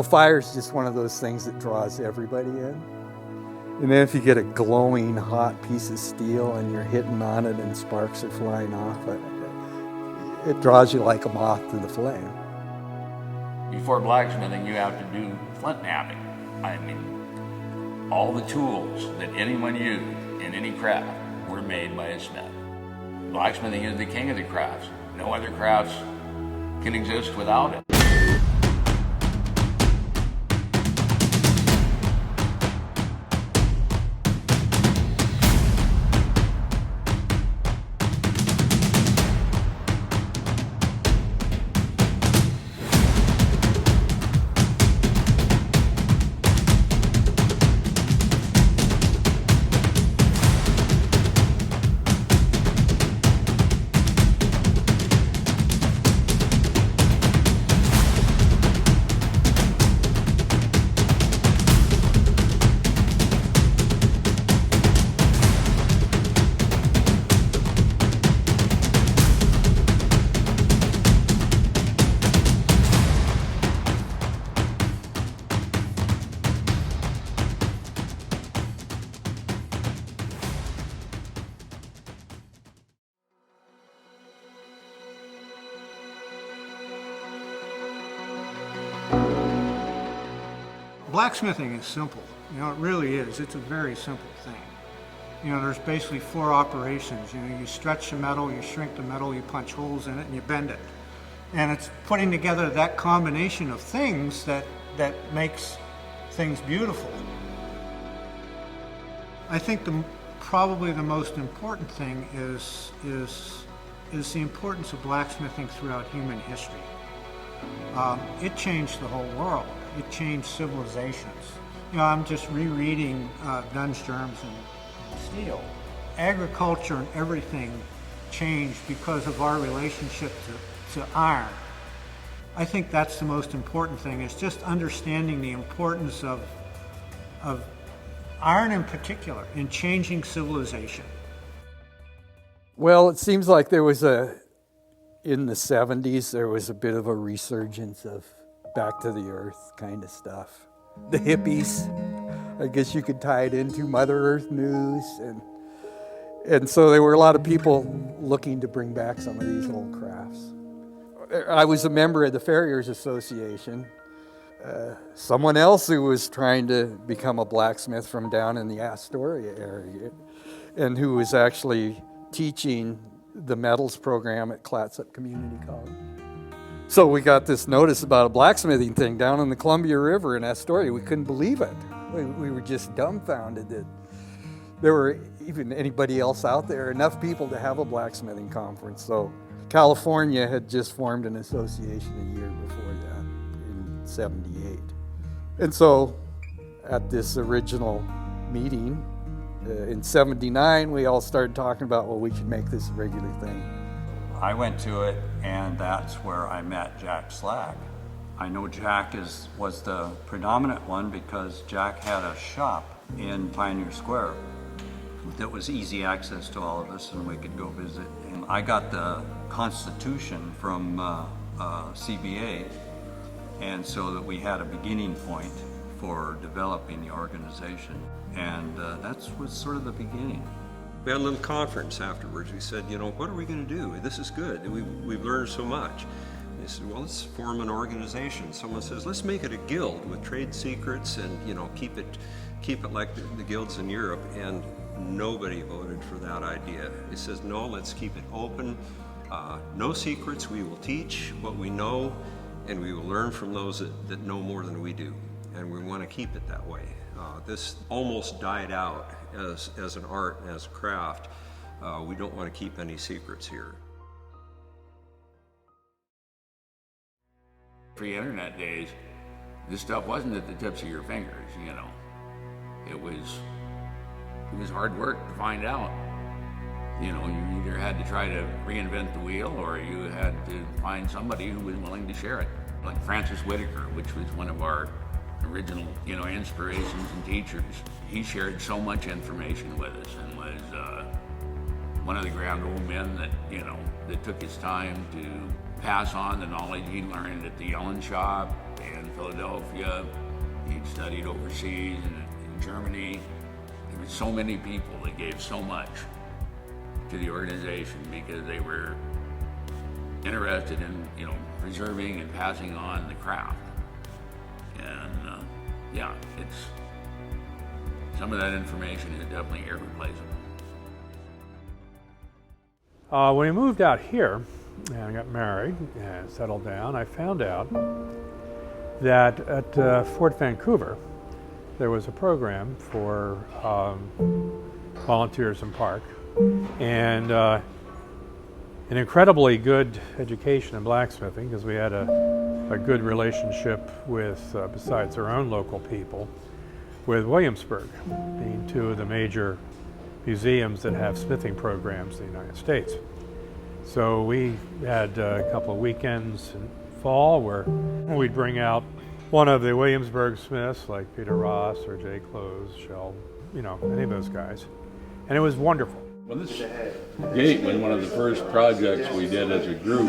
fire's just one of those things that draws everybody in. And then if you get a glowing hot piece of steel and you're hitting on it and sparks are flying off, it draws you like a moth to the flame. Before blacksmithing, you have to do flint knapping. I mean, all the tools that anyone used in any craft were made by a smith. Blacksmithing is the king of the crafts. No other crafts can exist without it. Blacksmithing is simple. It really is. It's a very simple thing. There's basically 4 operations. You stretch the metal, you shrink the metal, you punch holes in it, and you bend it. And it's putting together that combination of things that makes things beautiful. I think probably the most important thing is the importance of blacksmithing throughout human history. It changed the whole world. It changed civilizations. I'm just rereading Guns, Germs, and Steel. Agriculture and everything changed because of our relationship to iron. I think that's the most important thing, is just understanding the importance of iron in particular in changing civilization. Well, it seems like in the 70s, there was a bit of a resurgence of back to the earth kind of stuff. The hippies, I guess you could tie it into Mother Earth news. And so there were a lot of people looking to bring back some of these old crafts. I was a member of the Farriers Association. Someone else who was trying to become a blacksmith from down in the Astoria area, and who was actually teaching the metals program at Clatsop Community College. So we got this notice about a blacksmithing thing down in the Columbia River in Astoria. We couldn't believe it. We were just dumbfounded that there were even anybody else out there, enough people to have a blacksmithing conference. So California had just formed an association a year before that, in '78. And so at this original meeting in '79, we all started talking about, well, we should make this a regular thing. I went to it, and that's where I met Jack Slag. I know Jack was the predominant one because Jack had a shop in Pioneer Square that was easy access to all of us, and we could go visit. And I got the Constitution from CBA, and so that we had a beginning point for developing the organization. And that was sort of the beginning. We had a little conference afterwards. We said, what are we going to do? This is good. We've learned so much. They said, well, let's form an organization. Someone says, let's make it a guild with trade secrets and keep it like the guilds in Europe. And nobody voted for that idea. He says, no, let's keep it open. No secrets. We will teach what we know, and we will learn from those that know more than we do. And we want to keep it that way. This almost died out as an art and as a craft. We don't want to keep any secrets here. Pre-internet days, this stuff wasn't at the tips of your fingers, It was hard work to find out. You either had to try to reinvent the wheel, or you had to find somebody who was willing to share it. Like Francis Whitaker, which was one of our original, inspirations and teachers. He shared so much information with us and was one of the grand old men that, that took his time to pass on the knowledge he learned at the Yellen shop in Philadelphia. He'd studied overseas in Germany. There were so many people that gave so much to the organization because they were interested in, preserving and passing on the craft. And some of that information is definitely irreplaceable. When we moved out here and I got married and settled down, I found out that at Fort Vancouver there was a program for volunteers in park, and an incredibly good education in blacksmithing, because we had a good relationship with, besides our own local people, with Williamsburg, being two of the major museums that have smithing programs in the United States. So we had a couple of weekends in fall where we'd bring out one of the Williamsburg smiths like Peter Ross or Jay Close, Shell, any of those guys. And it was wonderful. Well, this gate was one of the first projects we did as a group.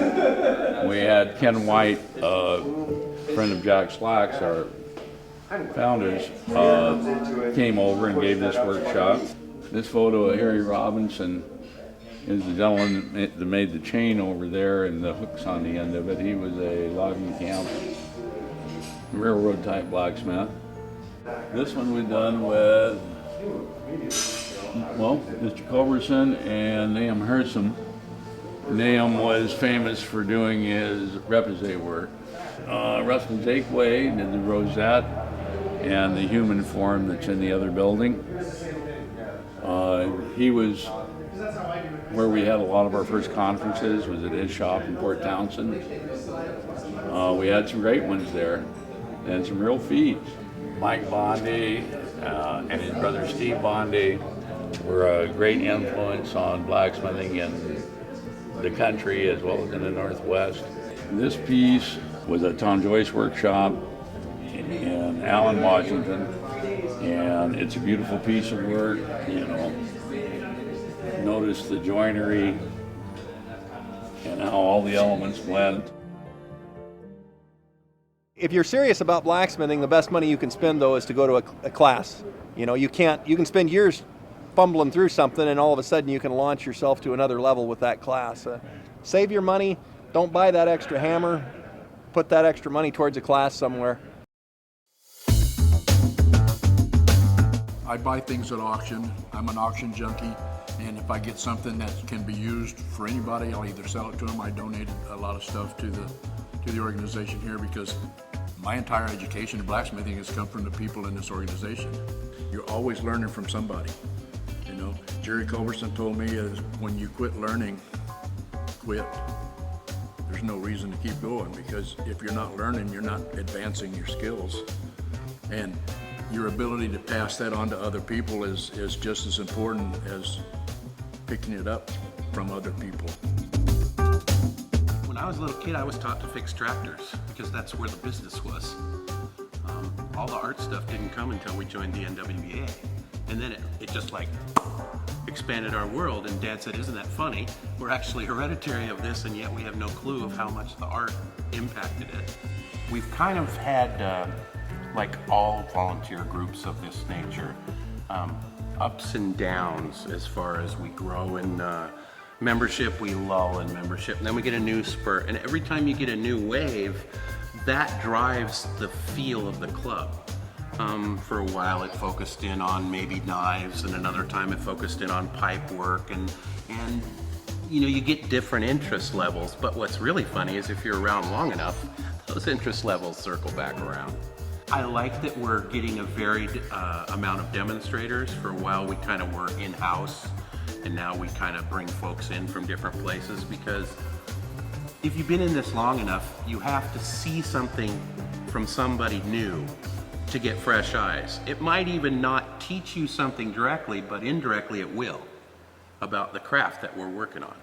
We had Ken White, a friend of Jack Slack's, our founders, came over and gave this workshop. This photo of Harry Robinson is the gentleman that made the chain over there and the hooks on the end of it. He was a logging camp, railroad type blacksmith. This one we've done with, Mr. Culberson and Nahum Herson. Nahum was famous for doing his repoussé work. Rustin Zakeway did the rosette and the human form that's in the other building. He was where we had a lot of our first conferences, was at his shop in Port Townsend. We had some great ones there and some real feats. Mike Bondi and his brother Steve Bondi were a great influence on blacksmithing in the country as well as in the Northwest. This piece was at Tom Joyce workshop in Allen, Washington, and it's a beautiful piece of work. Notice the joinery and how all the elements blend. If you're serious about blacksmithing, the best money you can spend, though, is to go to a class. You can spend years fumbling through something, and all of a sudden you can launch yourself to another level with that class. Save your money, don't buy that extra hammer, put that extra money towards a class somewhere. I buy things at auction. I'm an auction junkie, and if I get something that can be used for anybody, I'll either sell it to them. I donated a lot of stuff to the organization here because my entire education in blacksmithing has come from the people in this organization. You're always learning from somebody. Jerry Culberson told me is when you quit learning, quit. There's no reason to keep going, because if you're not learning, you're not advancing your skills. And your ability to pass that on to other people is just as important as picking it up from other people. When I was a little kid, I was taught to fix tractors because that's where the business was. All the art stuff didn't come until we joined the NWBA. And then it just expanded our world, and Dad said, isn't that funny? We're actually hereditary of this, and yet we have no clue of how much the art impacted it. We've kind of had, like all volunteer groups of this nature, Ups and downs as far as we grow in membership, we lull in membership, and then we get a new spurt. And every time you get a new wave, that drives the feel of the club. For a while it focused in on maybe knives, and another time it focused in on pipe work, and you get different interest levels. But what's really funny is if you're around long enough, those interest levels circle back around. I like that we're getting a varied amount of demonstrators. For a while we kind of were in-house, and now we kind of bring folks in from different places, because if you've been in this long enough, you have to see something from somebody new to get fresh eyes. It might even not teach you something directly, but indirectly it will, about the craft that we're working on.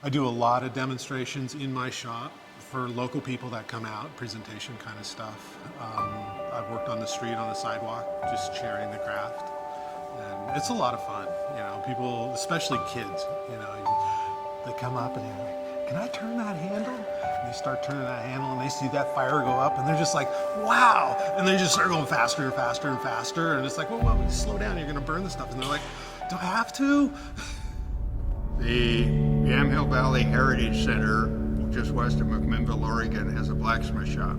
I do a lot of demonstrations in my shop for local people that come out, presentation kind of stuff. I've worked on the street, on the sidewalk, just sharing the craft. And it's a lot of fun, people, especially kids, they come up and they're like, can I turn that handle? And they start turning that handle and they see that fire go up and they're just like, wow. And they just start going faster and faster and faster. And it's like, well, slow down, you're gonna burn the stuff. And they're like, do I have to? The Yamhill Valley Heritage Center, just west of McMinnville, Oregon, has a blacksmith shop.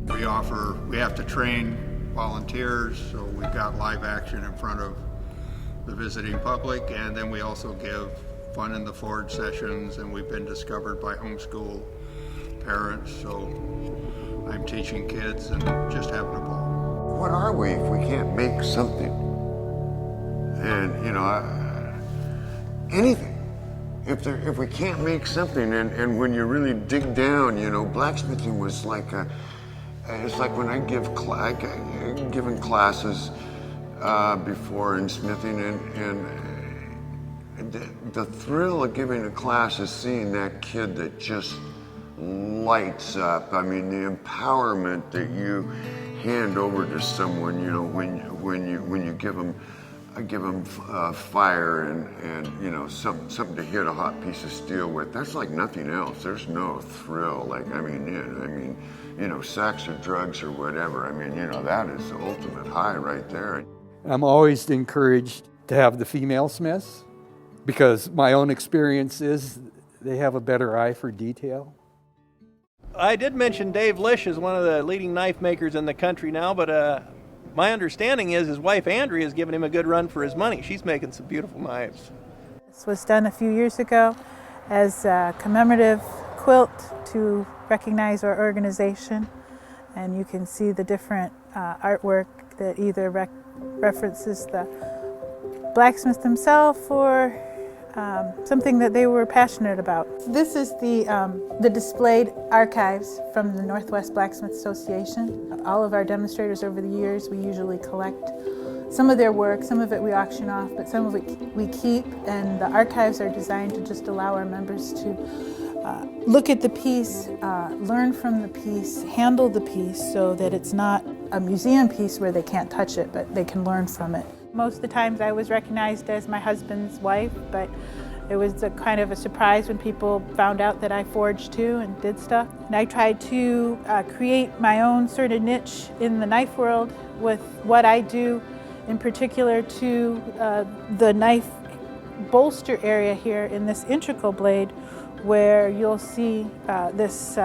We have to train volunteers, so we've got live action in front of the visiting public, and then we also give fun in the forge sessions, and we've been discovered by homeschool parents, so I'm teaching kids and just having a ball. What are we if we can't make something? And, you know, anything. If we can't make something, and when you really dig down, you know, blacksmithing was like it's like when I given classes before in smithing, and the thrill of giving a class is seeing that kid that just lights up. I mean, the empowerment that you hand over to someone, you know, when you give them fire and you know, something to hit a hot piece of steel with. That's like nothing else. There's no thrill. Like, I mean, you know, sex or drugs or whatever. I mean, you know, that is the ultimate high right there. I'm always encouraged to have the female smiths because my own experience is they have a better eye for detail. I did mention Dave Lish is one of the leading knife makers in the country now, but my understanding is his wife Andrea has given him a good run for his money. She's making some beautiful knives. This was done a few years ago as a commemorative quilt to recognize our organization, and you can see the different artwork that either references the blacksmith himself or something that they were passionate about. This is the displayed archives from the Northwest Blacksmith Association. All of our demonstrators over the years, we usually collect some of their work, some of it we auction off, but some of it we keep, and the archives are designed to just allow our members to look at the piece, learn from the piece, handle the piece so that it's not a museum piece where they can't touch it, but they can learn from it. Most of the times I was recognized as my husband's wife, but it was a kind of a surprise when people found out that I forged too and did stuff. And I tried to create my own sort of niche in the knife world with what I do, in particular to the knife bolster area here in this integral blade, where you'll see this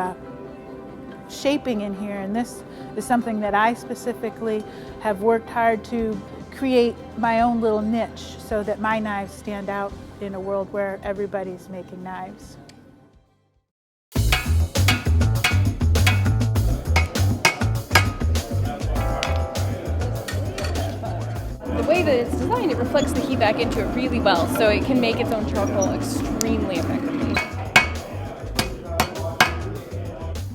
shaping in here, and this is something that I specifically have worked hard to create my own little niche so that my knives stand out in a world where everybody's making knives. The way that it's designed, it reflects the heat back into it really well, so it can make its own charcoal extremely effectively.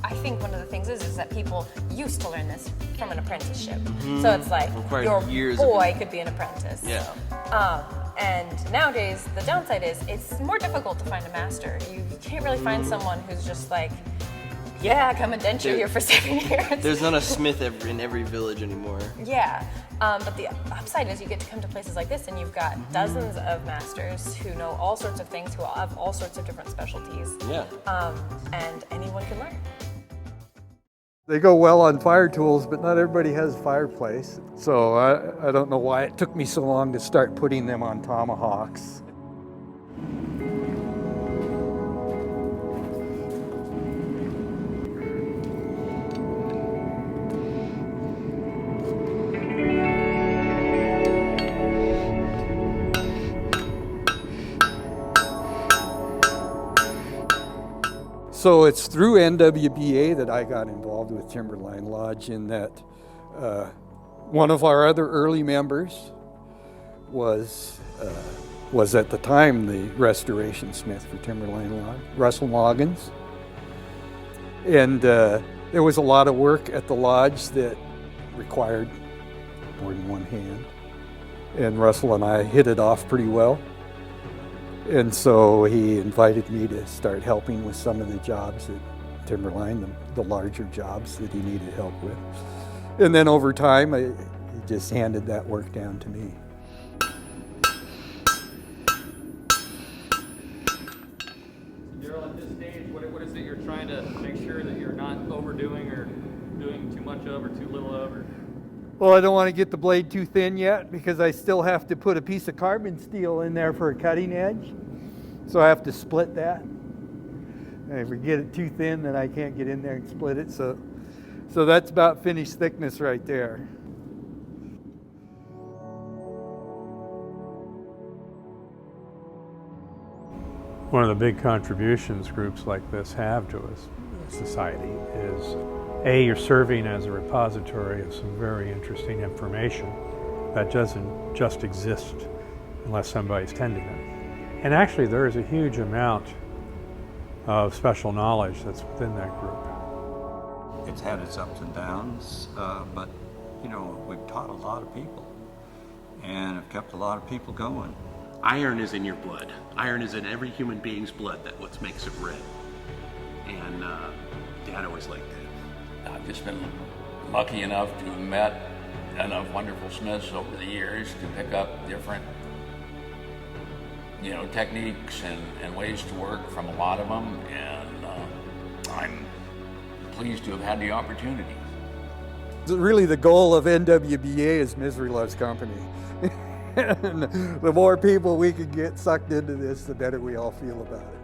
I think one of the things is that people used to learn this from an apprenticeship. So it's like your boy could be an apprentice. Yeah. And nowadays, the downside is it's more difficult to find a master. You can't really find someone who's just like, yeah, come and denture here for 7 years. There's not a smith in every village anymore. Yeah, but the upside is you get to come to places like this and you've got dozens of masters who know all sorts of things, who have all sorts of different specialties. Yeah. And anyone can learn. They go well on fire tools, but not everybody has a fireplace. So I don't know why it took me so long to start putting them on tomahawks. So it's through NWBA that I got involved with Timberline Lodge, in that one of our other early members was at the time the restoration smith for Timberline Lodge, Russell Moggins. And there was a lot of work at the lodge that required more than one hand. And Russell and I hit it off pretty well. And so he invited me to start helping with some of the jobs at Timberline, the larger jobs that he needed help with. And then over time, he just handed that work down to me. Darryl, at this stage, what make sure that you're not overdoing or doing too much of or too little of? Well, I don't want to get the blade too thin yet because I still have to put a piece of carbon steel in there for a cutting edge. So I have to split that. And if we get it too thin, then I can't get in there and split it. So that's about finished thickness right there. One of the big contributions groups like this have to society is, A, you're serving as a repository of some very interesting information that doesn't just exist unless somebody's tending it. And actually there is a huge amount of special knowledge that's within that group. It's had its ups and downs, but you know, we've taught a lot of people and have kept a lot of people going. Iron is in your blood. Iron is in every human being's blood. That's what makes it red. And Dad always liked that. I've just been lucky enough to have met enough wonderful smiths over the years to pick up different, techniques and ways to work from a lot of them, and I'm pleased to have had the opportunity. Really, the goal of NWBA is Misery Loves Company. And the more people we can get sucked into this, the better we all feel about it.